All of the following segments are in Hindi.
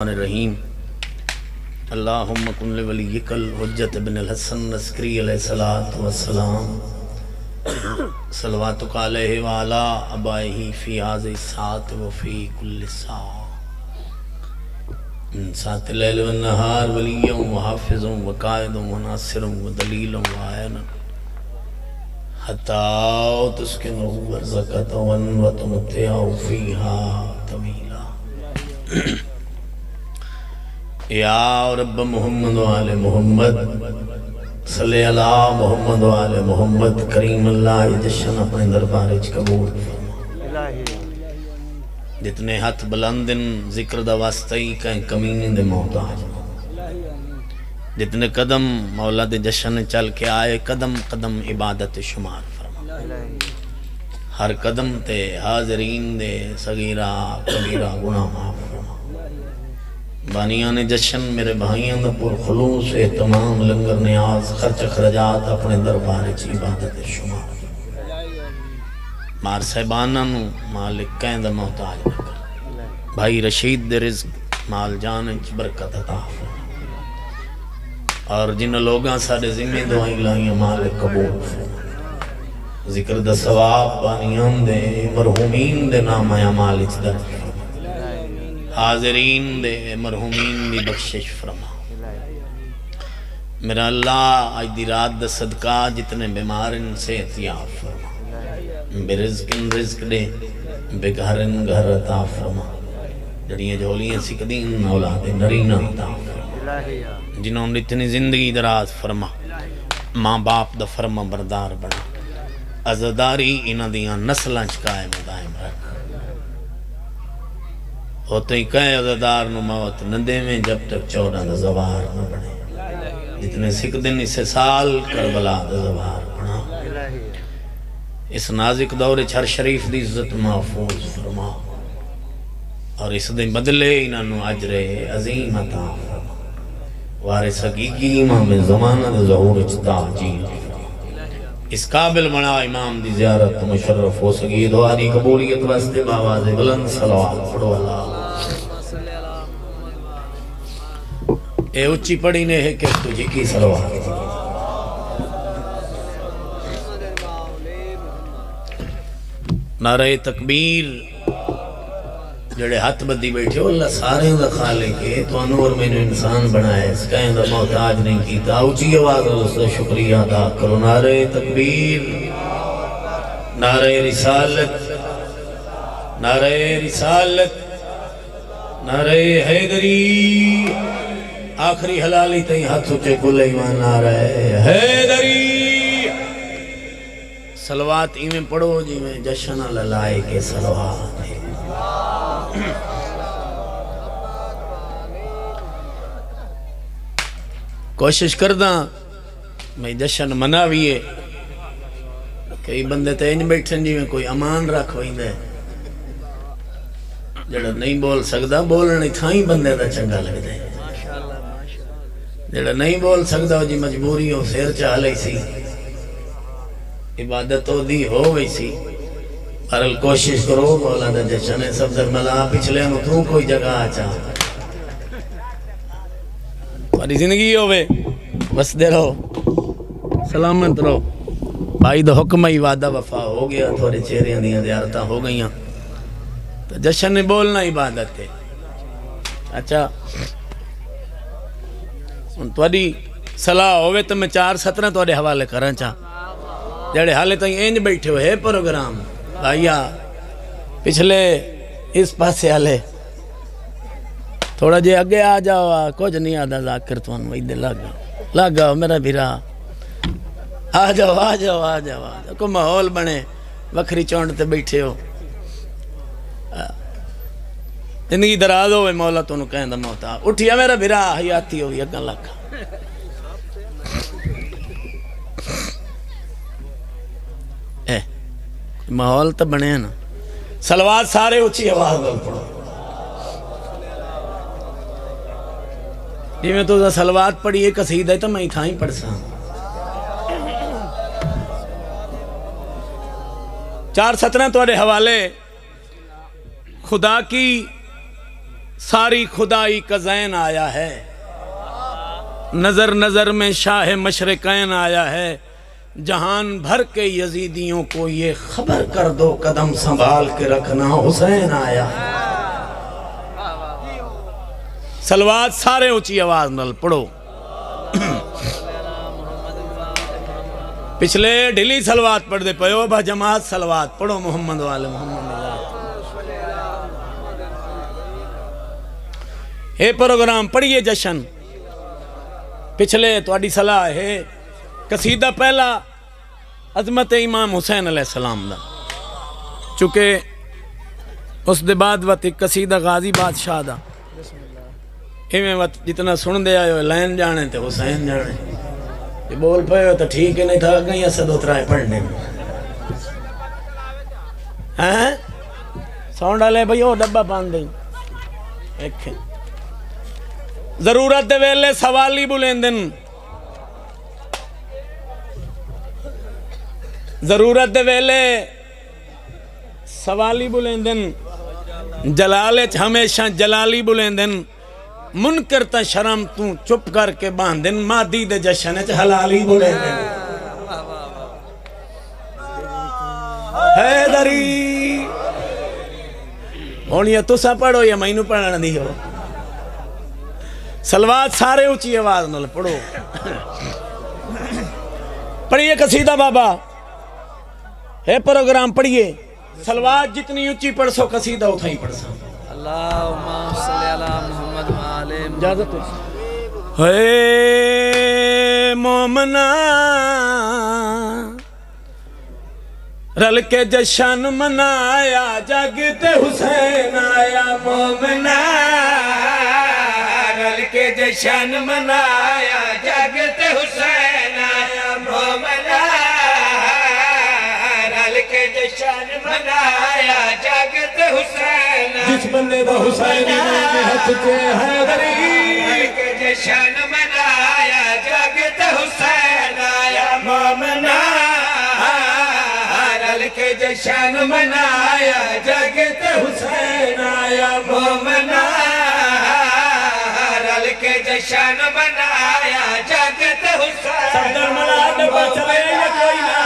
रहीम अल्लाहुम्मा कुन लिवलिय्यिकल हुज्जत इब्नुल हसन नस्करी अलैहिस्सलातु वस्सलाम सल्लवातुका अलैहि व अला अबाइही फी हाज़िहि सात व फी कुल्लि सा मिन सातिल लैल व नहार वलिय्यन व हाफ़िज़ुन व क़ाइदुन व नासिरुन व दलीलन व आयनन हत्ता तुस्किनुहु वर्ज़क़तन व तुमत्तिअहु फ़ीहा तमीला। या रब्ब मोहम्मद वाले मोहम्मद सल्ले अला मोहम्मद वाले मोहम्मद करीम अल्लाह जशन अपने दरबार कबूल फरमा। जितने हथ बुलंदन जिक्र दा वास्ता ही कहीं कमीने दे मोहताज, जितने कदम मौला दे जशन चल के आए कदम कदम इबादत शुमार फरमा। हर कदम ते हाजरीन दे सगीरा कबीरा गुनाह माफ फरमा। बानिया ने जशन मेरे भाइयों का पुरखलूस तमाम लंगर न्याज खर्च खर्जात अपने दरबार च इबादत शुमार। मार साहबाना मालिक कहीं दा मोहताज न कर। भाई रशीद दे रिज़्क माल जान च बरकत अता फरमा। और जिन लोगों साडे जिम्मे दुआई लाइया मालिक कबूल फरमा। जिक्र दा सवाब बानियां दे मरहूमीन दे नाम आया मालिक दर्ज, हाज़रीन दे मरहूमीन दी बख्शिश फरमा। मेरा अल्लाह आज दी रात दा सदका जितने बीमार इन सेहत याब फरमा। बेरिज़्क़िन रिज़्क़ दे, बेघरन घर अता फरमा। जड़ियां झोलियां सिकदीन औलाद नरीना अता फरमा। जिन्होंने इतनी जिंदगी दराज फरमा। माँ बाप दा फरमा बरदार बना। अज़ादारी इन्हां दियां नस्लां च कायम दायम रख। होते ही कहे अज़ादार नु मौत न देवें जब तक 14 दा ज़वार न बने। जितने सिख दिन इसे साल करबला दा ज़वार बना। इस नाजिक दौरे हर शरीफ दी इज्जत महफूज फरमा। और इस दे बदले इन्हां अजरे अजीम अता फरमा। वारिस हकीकी इमाम ज़माना दे ज़हूर च ताजील इस काबिल बना इमाम दी ज़ियारत मुशर्रफ हो सकी। दुआ दी कबूलियत वास्ते बावाज़े बुलंद सलावत पढ़ो। अल्लाह ए उच्ची पड़ी ने है कि तुझे की सलावत। नारे तकबीर जड़े हाथ बद्दी बैठे हो अल्लाह सारे दा खालिक है। तुहानू और मैनू इंसान बनाया, इस कहीं दा मोहताज नहीं कीता। ऊंची आवाज़ उसका शुक्रिया अदा करो। नारे तकबीर, नारे रिसालत, नारे रिसालत, नारे हैदरी। आखिरी हलाली तई हाथ ऊंचे कुल ईमान नारे हैदरी। सलवात इवें पढ़ो जिवें जशन लाए के सलवात है। कोशिश करदा मैं जशन मनावीए। कई बंदे तो इंज बैठन जिवें कोई अमान रख वेंदा। जड़ा नहीं बोल सकदा बोलने थाई बंदे दा चंगा लगदा है। जड़ा नहीं बोल सकदा जी मजबूरी हो सिर चा लई सी, इबादत ओदी हो गई सी। पर कोशिश करो मौला दा जशन है सब दरमला पिछले तू कोई जगह आचा तुम्हारी जिंदगी होवे बसदे रहो सलामत रहो। भाई दा हुक्म ही वादा वफा हो गया। थोड़े चेहरे दियां ज़ियारतां हो गई तो जशन ने बोलना इबादत है। अच्छा हुण तुहाडी सलाह होवे तो मैं 4 17 तुहाडे हवाले करा चा। जड़े हाले ताईं इंज बैठे हो है प्रोग्राम भाईया पिछले इस पासे हाले थोड़ा जे अगे आ जाओ। कुछ नहीं आता जाकर तुहानू इधर लग आओ मेरा भीरा। आ जाओ आ जाओ आ जाओ आ जाओ। को माहौल बने वखरी चौंड ते बैठे हो। जिंदगी दराज हो मौला तुहानू कहंदा मौता उठिया मेरा भीरा हयाती हो अगन लख। माहौल तो बने ना। सलवात सारे उच्ची आवाज में पढ़ो। जिमें तो सलवात पढ़ी एक कसीदा है तो मैं था ही पढ़ सा। 4 17 तुहाडे हवाले खुदा की सारी खुदाई का ज़ैन आया है, नजर नजर में शाह मशरिकैन आया है। जहान भर के यजीदियों को ये खबर कर दो, कदम संभाल के रखना हुसैन आया है। सलवात सारे ऊंची आवाज नाल पढ़ो। पिछले ढिली सलवात पढ़ते पे हो, बा जमात सलवात पढ़ो मोहम्मद वाले मोहम्मद। ये प्रोग्राम पढ़िए जशन। पिछले थोड़ी सलाह है कसीदा पहला अजमत इमाम हुसैन अलैहिस्सलाम दा, चूंकि उस दे बाद वत कसीदा गाजी बादशाह दा, इवें वत जितना सुन दे आयो लैन जाने ते हुसैन जाने। ये बोल पे हो तो ठीक है, नहीं था कहीं असद उतरा है पढ़ने में। हैं साउंड वाले भाई वो डब्बा बांध दे। जरूरत दे वेले सवाली बुलेंदन, जरूरत दे वेले सवाली बुलेंदन, जलाले हमेशा जलाली बुलेंदन। मुनकर ता शर्म तू चुप करके बांधन, मादी दे जशन च हलाली बुलेंदन। हैदरी हुण ये तुसा पढ़ो या मैनू पढ़न दी हो। सलवात सारे ऊंची आवाज नाल पढ़ो। पढ़िए कसीदा बाबा, है प्रोग्राम पढ़िए। सलवात जितनी ऊंची पढ़ सो कसीदा उतना ही पढ़ सो। अल्लाहुम्मा सल्ली अला मुहम्मद व आले इजाजत है। मोमना रल के जशन मनाया, जग ते हुसैन आया। मोमना रल के जशन मनाया, जग ते हुसैन आया। मोमना रल के जशन मनाया, जग ते हुसैन आया। जिस बंदे दा हुसैन नाम हथ ते हैदरी, रल के जशन मनाया, जग ते हुसैन आया। मोमना रल के जशन मनाया, जग ते हुसैन आया। मोमना रल के जशन मनाया, जग ते हुसैन। सदर मलाद बचले या कोई ना,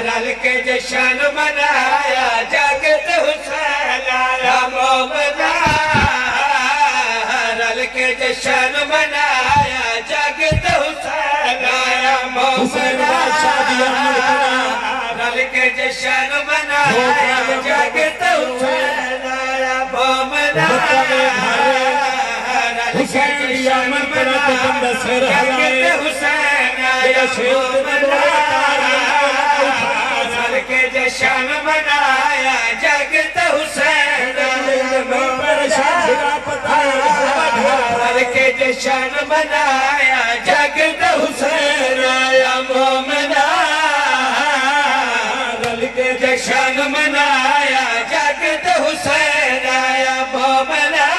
रल के जशन मनाया, जग ते हुसैन आया। मोमना रल के जशन मनाया, जग ते हुसैन आया। मोमना रल के जशन मनाया, जग ते हुसैन आया। मोमना हुसैन आया। रल के जशन मनाया, जग ते हुसैन रल के जशन मनाया, जग ते हुसैन आया। मोमना रल के जशन मनाया, जग ते हुसैन आया। मोमना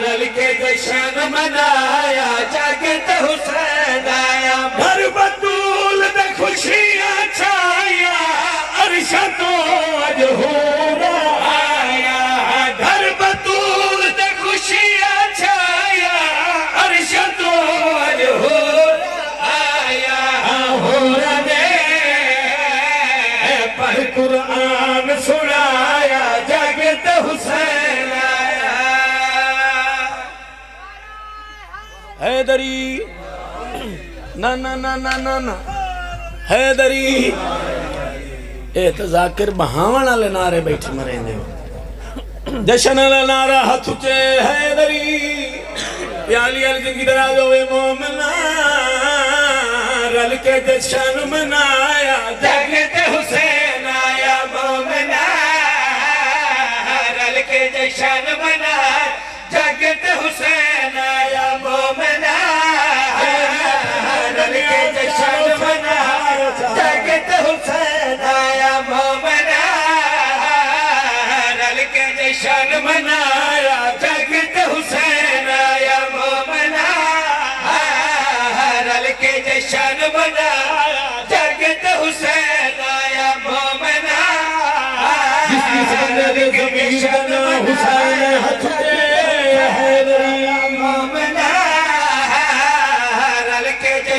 रल के जशन मनाया, जग ते हुसैन आया। भर बतूल दे खुशियां छाया, अरश तो अज हो आया। घर बतूल दे खुशियां छाया, अरश तो अज हो आया। हो रे पर कुरान सुनाया, जग ते हुसैन आया। हैदरी ना ना ना ना ना ना हैदरी। ए तो जाकिर बहावन वाले नारे बैठे मरेंदे। जशन वाला नारा हाथ उचे हैदरी। प्याली अल जिंदगी दराज होवे। मोमना रल के जशन मनाया, जग ते हुसैन आया। मोमना रल के जशन मनाया, जग ते हुसैन आया। मोमना रल के जशन मनाया, जग ते हुसैन आया। मोमना रल के जशन मनाया, जग ते हुसैन आया। मोमना रल के जशन मनाया, जग ते हुसैन आया। मोमना रल के जशन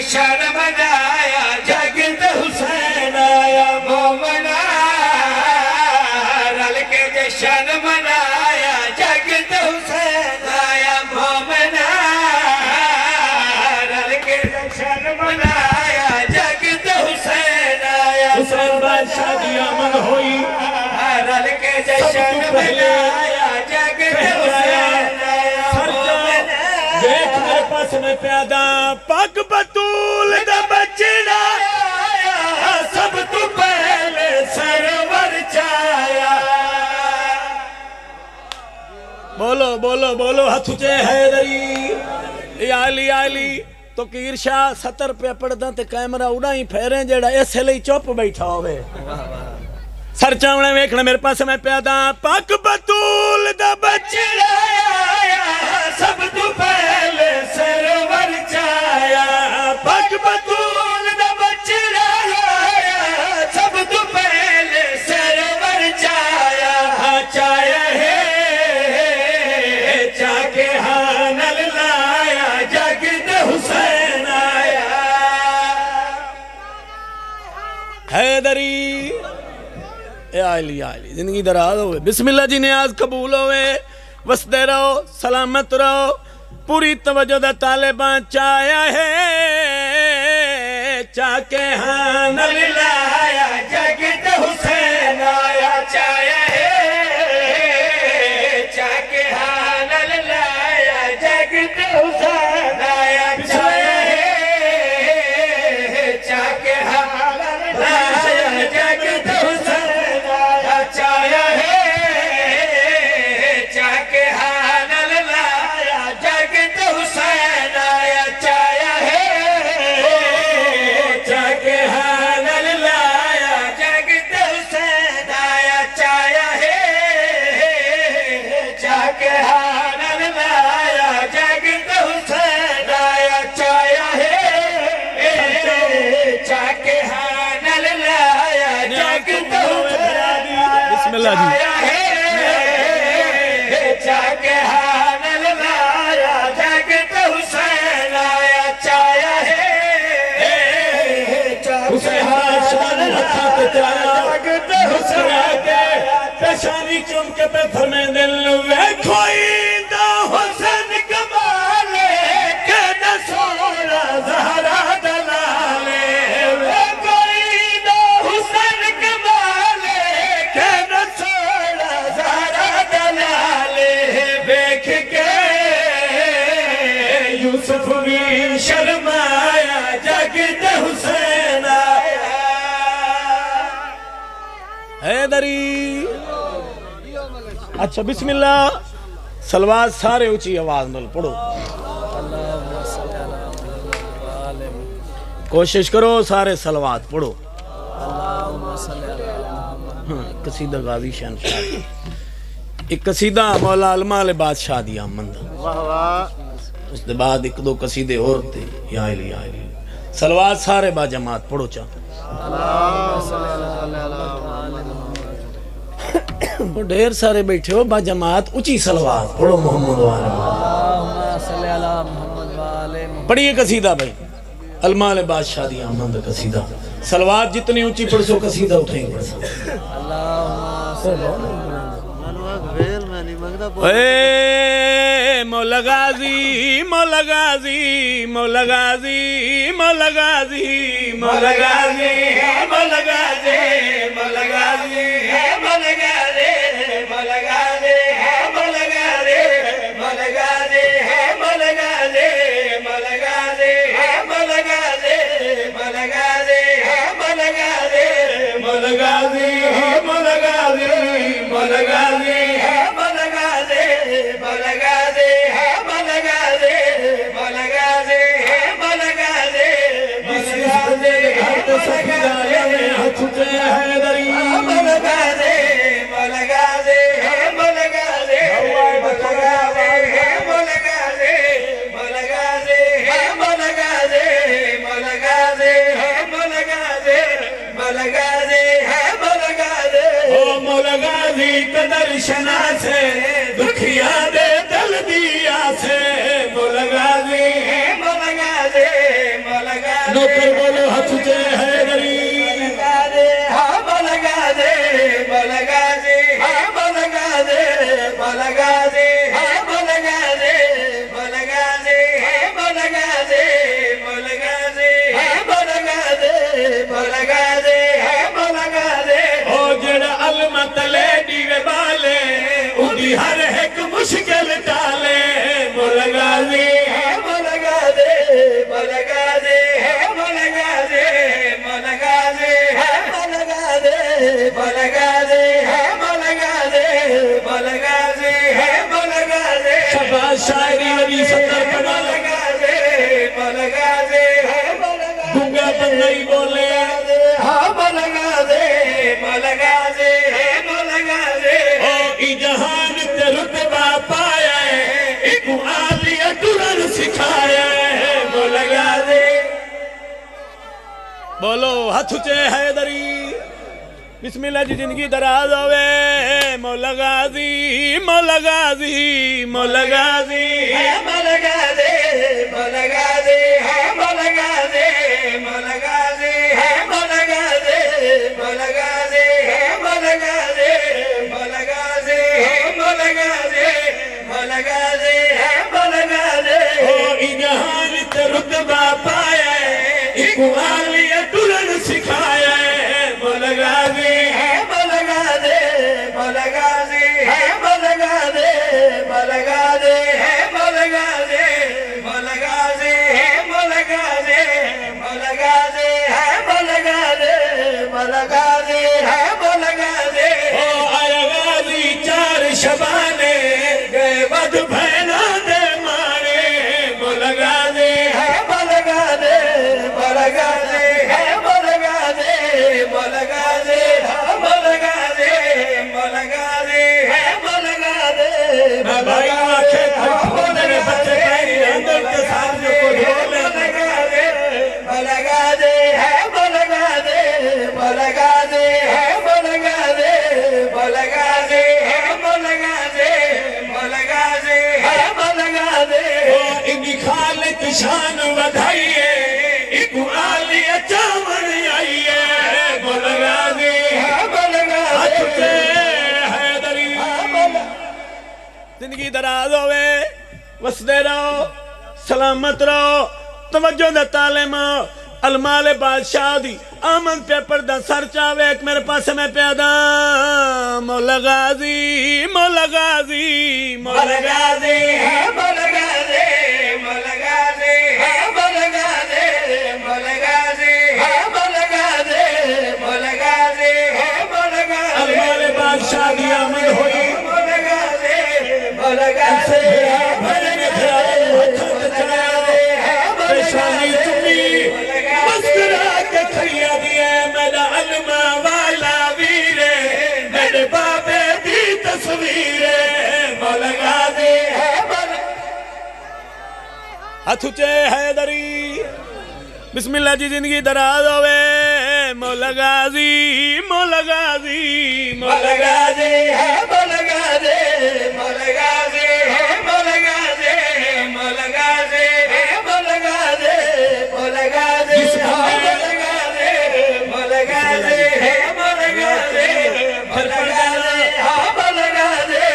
जश्न मनाया जगत हुसैन आया मोमना रल के जश्न मनाया जगत हुसैन आया मोमना रल के जश्न मनाया जगत हुसैन आया हुसैन बादशाह की आमद हुई रल के जश्न मनाया जगत हुसैन आया मोमना देख मेरे पास में प्यादा पग बतूल दा बचड़ा सब तू पहले सरवर छाया बोलो बोलो बोलो हथ उचे हैदरी आली आली तो कीर शाह 70 रुपया पड़दा ते कैमरा उड़ा ही फेरे जेड़ा इस लिए चुप बैठा होवे सर चावणे वेखना मेरे पास में प्यादा पग बतूल दा बचड़ा सब तू पहले सरवर छाया पग बतूल दा बचड़ा सब तू पहले सरवर छाया छाया है जाके हानल लाया जगत हुसैन आया हैदरी आली आली जिंदगी दराज हो बिस्मिल्लाह जी नियाज कबूल होवे वसदे रहो सलामत रहो पूरी तवज्जो दा तालिबान चाया है चाके हानल लाया जगत हुसैन आया चाया है चाके हानल लाया जगत हुसैन आया चाया है चाके हानल लाया जगत हुसैन आया चाया है चाके हानल लाया जगत हुसैन आया चाया है जाके हानल लाया जगत हुसैन आया चाया है जाके हानल लाया जगत हुसैन आया चाया है जाके हानल लाया जगत हुसैन बिस्मिल्लाह जी जाके हानल लाया जगत हुसैन आया चाया है हुसैन बादशाह ने हथा ते चाया हुसैन के पेशानी चुम के पे फरमे दिल वेखो इंदा हुसैन कमाले के नसोरा ज़हरा दलाले कोई ना हुसैन कमाले के नसोरा ज़हरा दलाले देख के यूसुफ भी शर्माया जगत हुसैन आया हैदरी अच्छा बिस्मिल्लाह सलवात सारे ऊंची आवाज में पढ़ो कोशिश करो सारे सलवात पढ़ो कसीदा गाजी शहनशाह एक कसीदा मौला अलमा अल बादशाह दी आमद उसके बाद एक दो कसीदे और थे या अली सलवात सारे बा जमात पढ़ो चा ढेर सारे बैठे हो बा जमात ऊंची सलवात पढ़ो मोहम्मद वाले पढ़िए कसीदा भाई अलमा अल बादशाह दी आमद कसीदा सलवात जितनी ऊंची पढ़ सो कसीदा उठे ही पढ़ सो मौला गाजी मौला गाजी मौला गाजी मौला गाजी मौला गाजी मौला गाजी मौला गाजी मौला गाजी मौला गाजी मौला गाजी मौला गाजी मौला गाजी मौला गाजी मौला गाजी मौला गाजी मौला गाजी मौला गाजी मौला गाजी मौला गाजी दर्शना से दुखिया दे दल दिया से मोलगा दे मोलगा दे मोलगा बोलो हाथ ऊंचे हैदरी बिस्मिल्लाह जी जिंदगी दराज होवे मौला गाजी मौला गाजी मौला गाजी मौला गाजी मौला गाजी है मौला गाजी मौला गाजी है मौला गाजी मौला गाजी है मौला गाजी मौला गाजी है मौला गाजी मौला गाजी है मौला गाजी ओ इजहान ते रुतबा पाया इकबालिया दुल्हन सिखाया मौला गाजी है मौला गाजी मौला गाजी है मौला गाजी मौला गाजी है मौला गाजी मौला गाजी है मौला गाजी मौला गाजी है मौला गाजी मौला गाजी है मौला गाजी ओ आया गाजी चार शबाने गए बद भैना दे मारे मौला गाजी है मौला गाजी मौला गाजी है मौला गाजी मौला गाजी है मौला गाजी मौला गाजी है मौला गाजी भाई आंखें खोल मेरे बच्चे पैरी अंदर के सामने को ढोले मौला गाजी मौला गाजी है मौला गाजी मौला गाजी है मौला गाजी मौला गाजी है मौला गाजी मौला गाजी है मौला गाजी ओ इनकी खालिक शान बढ़ाइए इकबालिया चावल आइए मौला गाजी है मौला हाथ गाजी पे हैदरी जिंदगी दराज होवे वसदे रहो सलामत रहो तवज्जो दा तालिम अलमाले बादशाह दी आमद पेपर दा सर चावे एक मेरे पास में प्यादा मौला गाजी मौला गाजी मौला गाजी है मौला गाजी मौला गाजी है मौला गाजी मौला गाजी है मौला गाजी मौला गाजी है मौला गाजी अलमाले बादशाह दी आमद हुई मौला गाजी मौला गाजी है मौला गाजी है पेशानी चुमी मुस्कुरा के खड़िया दिए मेरा अलमा वाला वीरे मेरे बाबे दी तस्वीरे मौला गाजी है मौला हाथ ऊंचे हैदरी बिस्मिल्लाह जी जिंदगी दराज होवे मौला गाजी मौला गाजी मौला गाजी है मौला गाजी मौला गाजी है मौला गाजी मौला गाजी है मौला गाजी मौला गाजी मौला गाजी है मौला गाजी मौला गाजी है मौला गाजी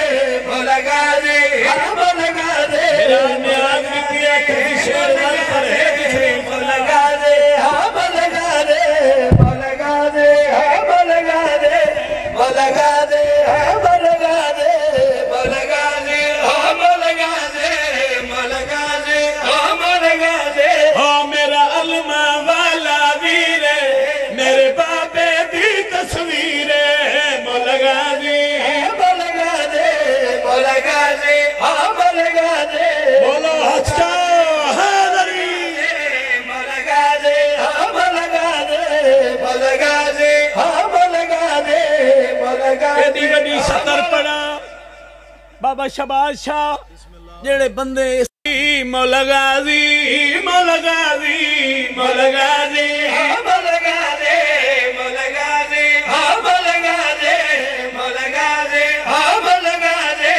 मौला गाजी है मौला गाजी मेरा न्याज भी किया कभी शेरवान पर है जिसे मौला गाजी है मौला गाजी मौला गाजी है मौला गाजी मौला गाजी है मौला गाजी मौला गाजी है मौला गाजी मौला गाजी है मौला गाजी ओ मेरा अलमा वाला वीरे मेरे बाबे दी तस्वीरे मौला गाजी है मौला गाजी मौला गाजी है मौला गाजी बोलो हच्चा हैदरी मौला गाजी है मौला गाजी मौला गाजी है मौला गाजी मौला गाजी एडी वडी सतर पड़ा बाबा शबाज शाह जेड़े बंदे मौला गाजी मौला गाजी मौला गाजी है मौला गाजी मौला गाजी है मौला गाजी मौला गाजी है मौला गाजी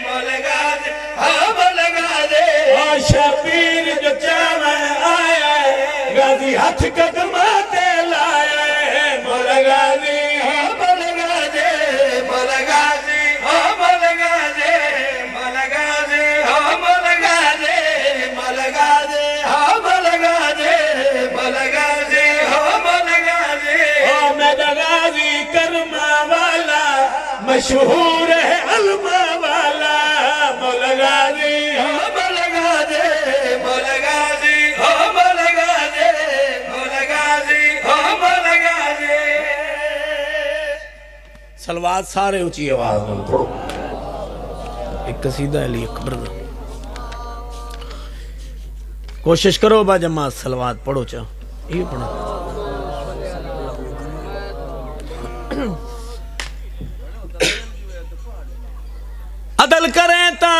मौला गाजी है मौला गाजी और शबीर जो चावन आया गाजी हाथ कदमाते लाया मौला गाजी है मौला गाजी मौला गाजी है मौला गाजी मौला गाजी है मौला गाजी मौला गाजी है मौला गाजी मौला गाजी है मौला गाजी ओ मेरा गाजी करमा वाला मशहूर है अलमा वाला मौला गाजी मौला गाजी मौला गाजी हो मौला गाजी मौला गाजी हो मौला गाजी सलवात सारे ऊंची आवाज में पढ़ो एक कसीदा अली अकबर दा कोशिश करो बा जमात सलवात पढ़ो चा ये पढ़ो अदल करें ता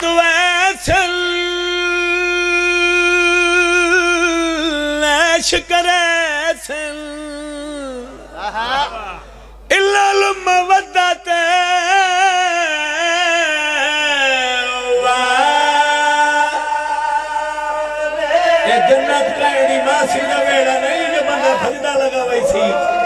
जन्नत वैसल ऐश करे सन इल्लल मवद्दत ये जन्नत कहनी मासी दा वेड़ा नहीं जो बंदा फजदा लगा वैसी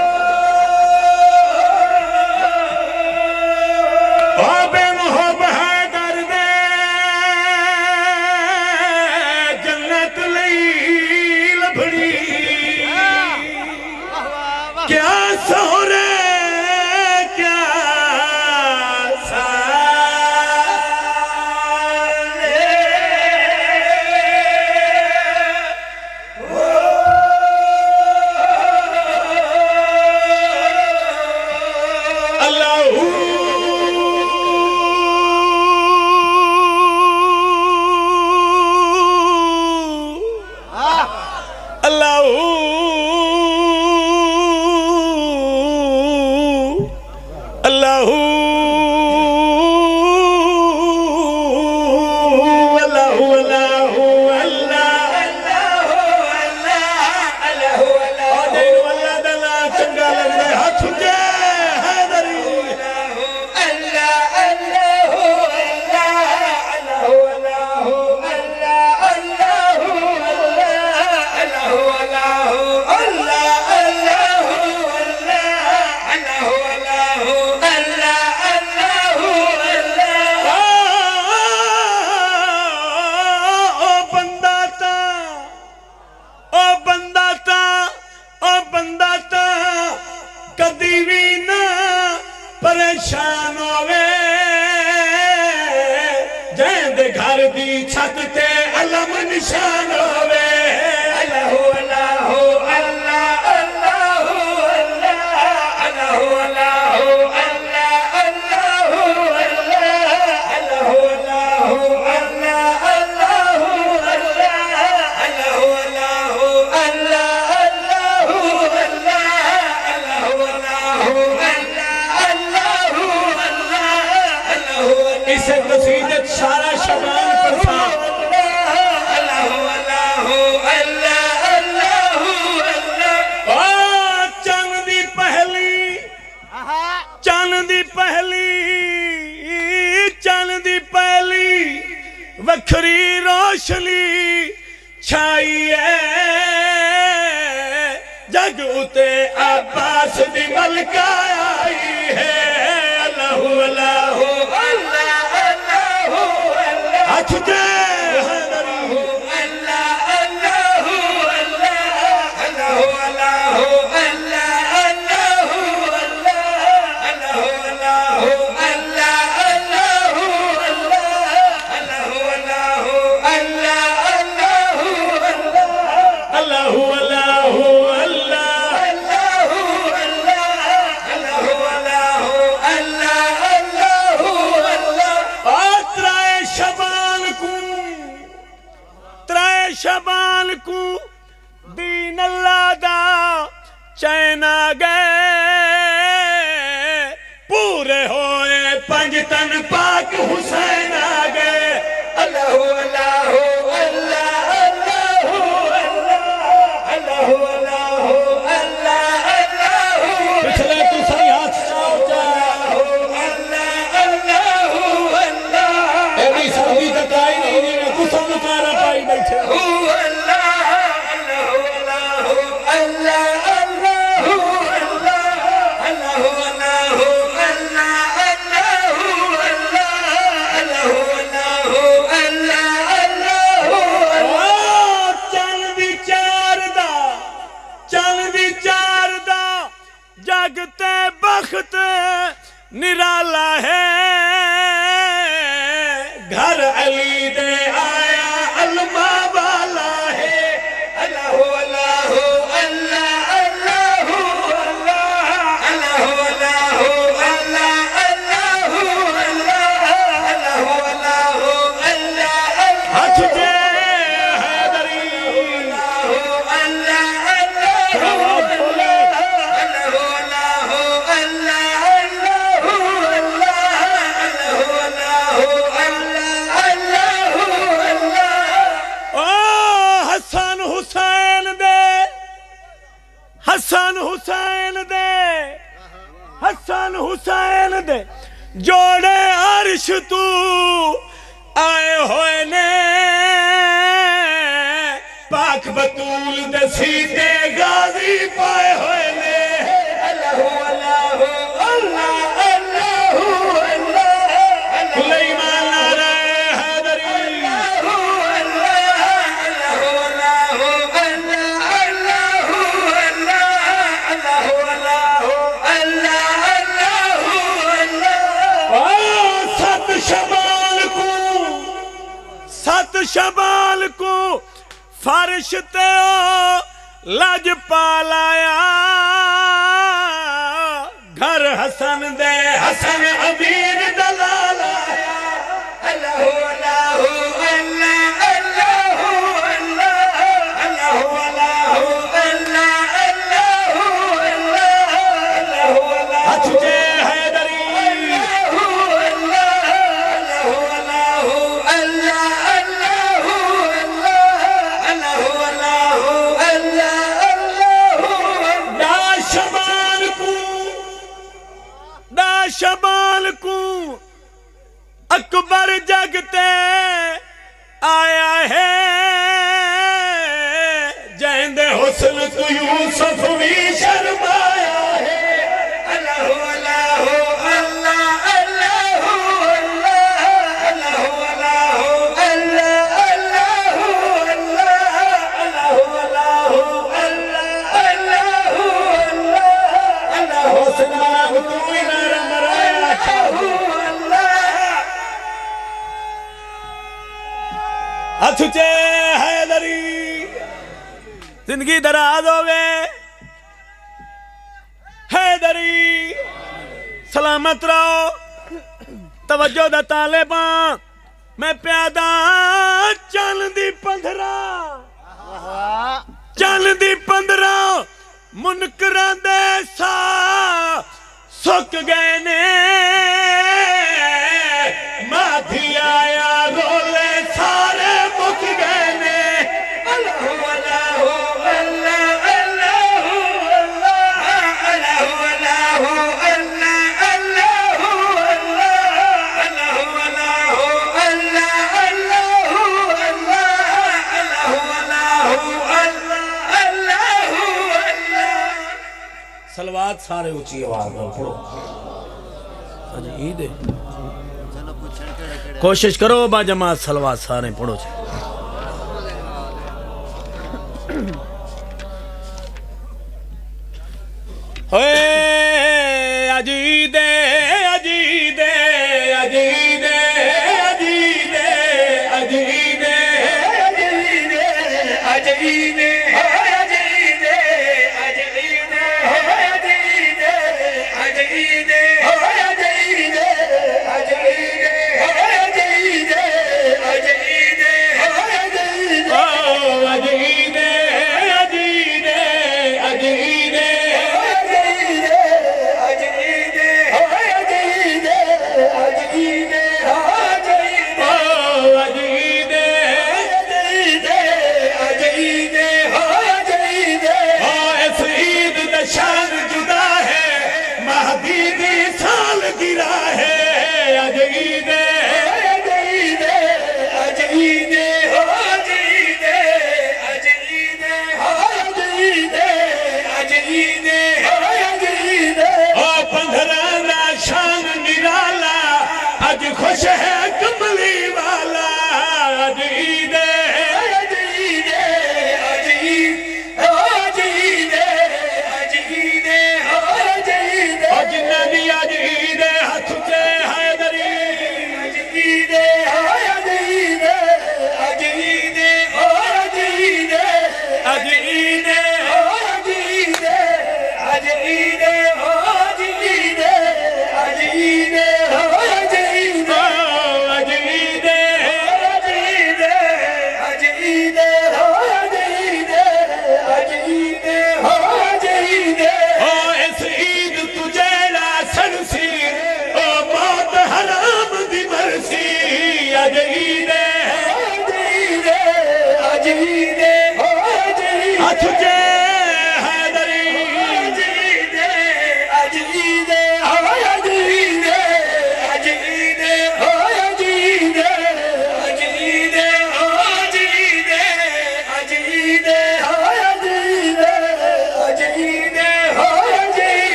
वखरी रोशनी छाई है जग उते अब्बास दी मलका आई है अल्लाह अल्लाह अल्लाह अल्लाह हाथ दे शबान को दीन अल्लाह दा चैन आ गए पूरे होए पंज तन पाक हुसैन आ गए अल्लाह अल्लाह अल्लाह अल्लाह अल्लाह अल्लाह अल्लाह पिछले तू सही हाथ चाओ अल्लाह अल्लाह अल्लाह एडी सर्दी तकाई नहीं ने कुछ मुकारा पाई बैठे जगते बख्त निराला है घर अली दे आया अलमा वाला है अल्लाह अल्लाह अल्लाह अल्लाह अल्लाह अल्लाह अल्लाह अल्लाह अल्लाह अल्लाह अल्लाह हाथ दे हैदरी अल्लाह अल्लाह हसन हुसैन दे जोड़े अर्श तू आए होए ने पाक बतूल दे सीते गाजी पाए होए ने अल्लाह अल्लाह अल्लाह अल्लाह अल्लाह सुलेमान नारे हैदरी सत शबाल को फर्श ते लज पालाया घर हसन दे हसन अमीर दलाल आया अल्लाह अल्लाह अल्लाह अल्लाह अल्लाह अल्लाह अल्लाह अल्लाह अल्लाह अल्लाह अच्छे हैदरी शबाल को अकबर जगते आया है जैंदे हुस्न तू यूसुफ भी शर्माया है अल्लाह अल्लाह अल्लाह अल्लाह अल्लाह अल्लाह अल्लाह अल्लाह अल्लाह अल्लाह अल्लाह अल्लाह अल्लाह हुस्न तू अच्छे हैदरी जिंदगी दराज होवे हैदरी सलामत रहो तवज्जो दा तालिबा मैं प्यादा चलदी 15 मुनकरां दे सा सुक गए ने माथी आया रोले सारे मुक गए ने अल्लाह अल्लाह अल्लाह अल्लाह अल्लाह अल्लाह अल्लाह अल्लाह सलवात सारे ऊंची आवाज में पढ़ो ईद कोशिश करो बा जमात सलवात सारे पढ़ो होए अजीदे अजीदे अजीदे अजीदे अजीदे अजीदे अजीदे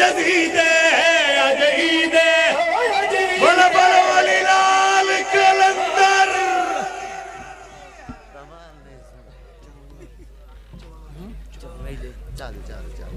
यजीद आज ईद बोलो बोलो वाली लाल कलंदर चल चल चल